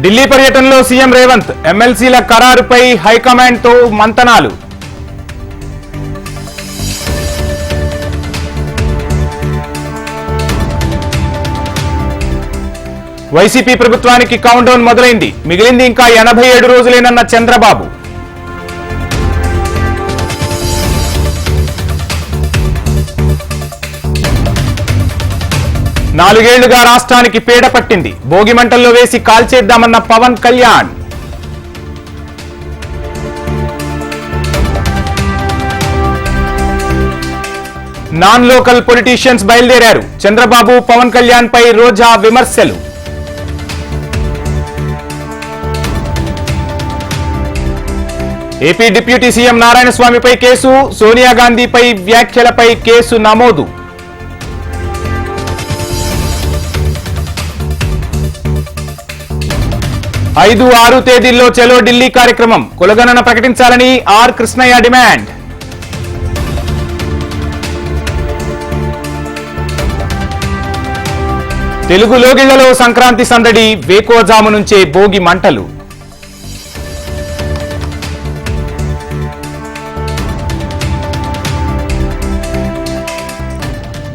ఢిల్లీ పర్యటనలో సీఎం రేవంత్, ఎమ్మెల్సీల ఖరారుపై హైకమాండ్తో మంతనాలు. వైసీపీ ప్రభుత్వానికి కౌంటౌన్ మొదలైంది. మిగిలింది ఇంకా 87 రోజులేనన్న చంద్రబాబు. నాలుగేళ్లుగా రాష్ట్రానికి పీడ పట్టింది. భోగి మంటల్లో వేసి కాల్చేద్దామన్న Pawan Kalyan. Non local politicians బయలుదేరారు. చంద్రబాబు, పవన్ కళ్యాణ్ పై రోజా విమర్శలు. ఏపీ డిప్యూటీ సీఎం నారాయణస్వామిపై కేసు, సోనియా గాంధీపై వ్యాఖ్యలపై కేసు నమోదు. 5-6 తేదీల్లో చలో ఢిల్లీ కార్యక్రమం. కులగణన ప్రకటించాలని ఆర్ కృష్ణయ్య డిమాండ్. తెలుగు లోగిళ్లలో సంక్రాంతి సందడి. వేకోజాము నుంచే భోగి మంటలు.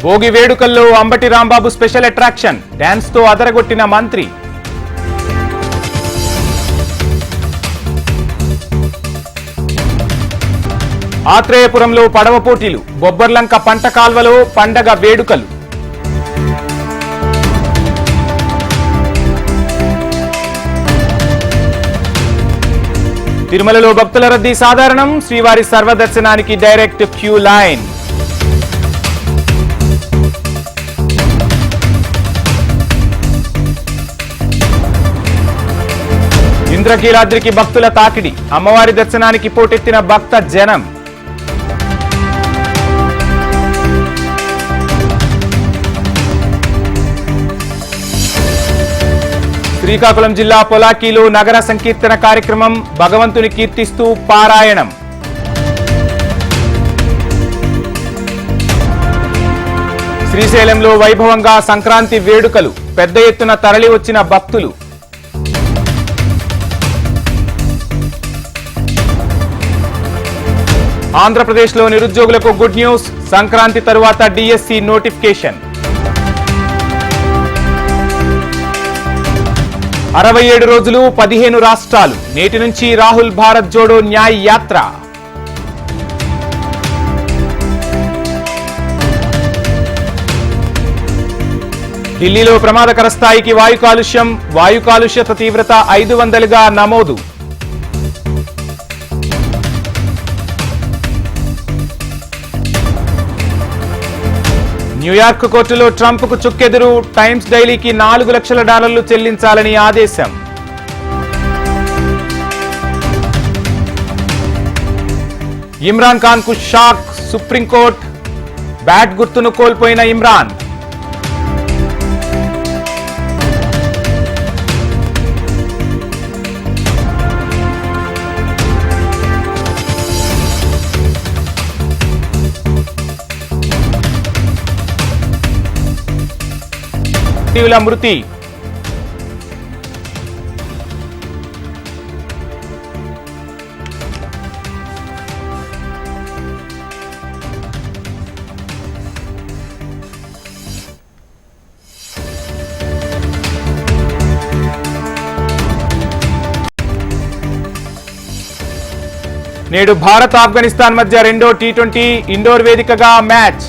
భోగి వేడుకల్లో Ambati Rambabu special attraction. Dance తో అదరగొట్టిన మంత్రి. ఆత్రేయపురంలో పడవ పోటీలు. బొబ్బర్లంక పంట కాల్వలో పండగ వేడుకలు. తిరుమలలో భక్తుల రద్దీ సాధారణం. శ్రీవారి సర్వదర్శనానికి డైరెక్ట్ క్యూ లైన్. ఇంద్రకీలాద్రికి భక్తుల తాకిడి. అమ్మవారి దర్శనానికి పోటెత్తిన భక్త జనం. శ్రీకాకుళం జిల్లా పొలాకీలో నగర సంకీర్తన కార్యక్రమం. భగవంతుని కీర్తిస్తూ పారాయణం. శ్రీశైలంలో వైభవంగా సంక్రాంతి వేడుకలు. పెద్ద ఎత్తున తరలి వచ్చిన భక్తులు. ఆంధ్రప్రదేశ్లో నిరుద్యోగులకు గుడ్ న్యూస్. సంక్రాంతి తరువాత డిఎస్సి నోటిఫికేషన్. 67 రోజులు 15 రాష్ట్రాలు. నేటి నుంచి రాహుల్ భారత్ జోడో న్యాయ్ యాత్ర. ఢిల్లీలో ప్రమాదకర స్థాయికి వాయు కాలుష్యం. వాయు కాలుష్యత తీవ్రత 500గా నమోదు. న్యూయార్క్ కోర్టులో ట్రంప్కు చుక్కెదురు. టైమ్స్ డైలీకి $4 లక్షల చెల్లించాలని ఆదేశం. ఇమ్రాన్ ఖాన్ కు షాక్. సుప్రీంకోర్టు. బ్యాట్ గుర్తును కోల్పోయిన ఇమ్రాన్. మృతి. నేడు భారత్ ఆఫ్ఘనిస్తాన్ మధ్య రెండో T20 ఇండోర్ వేదికగా మ్యాచ్.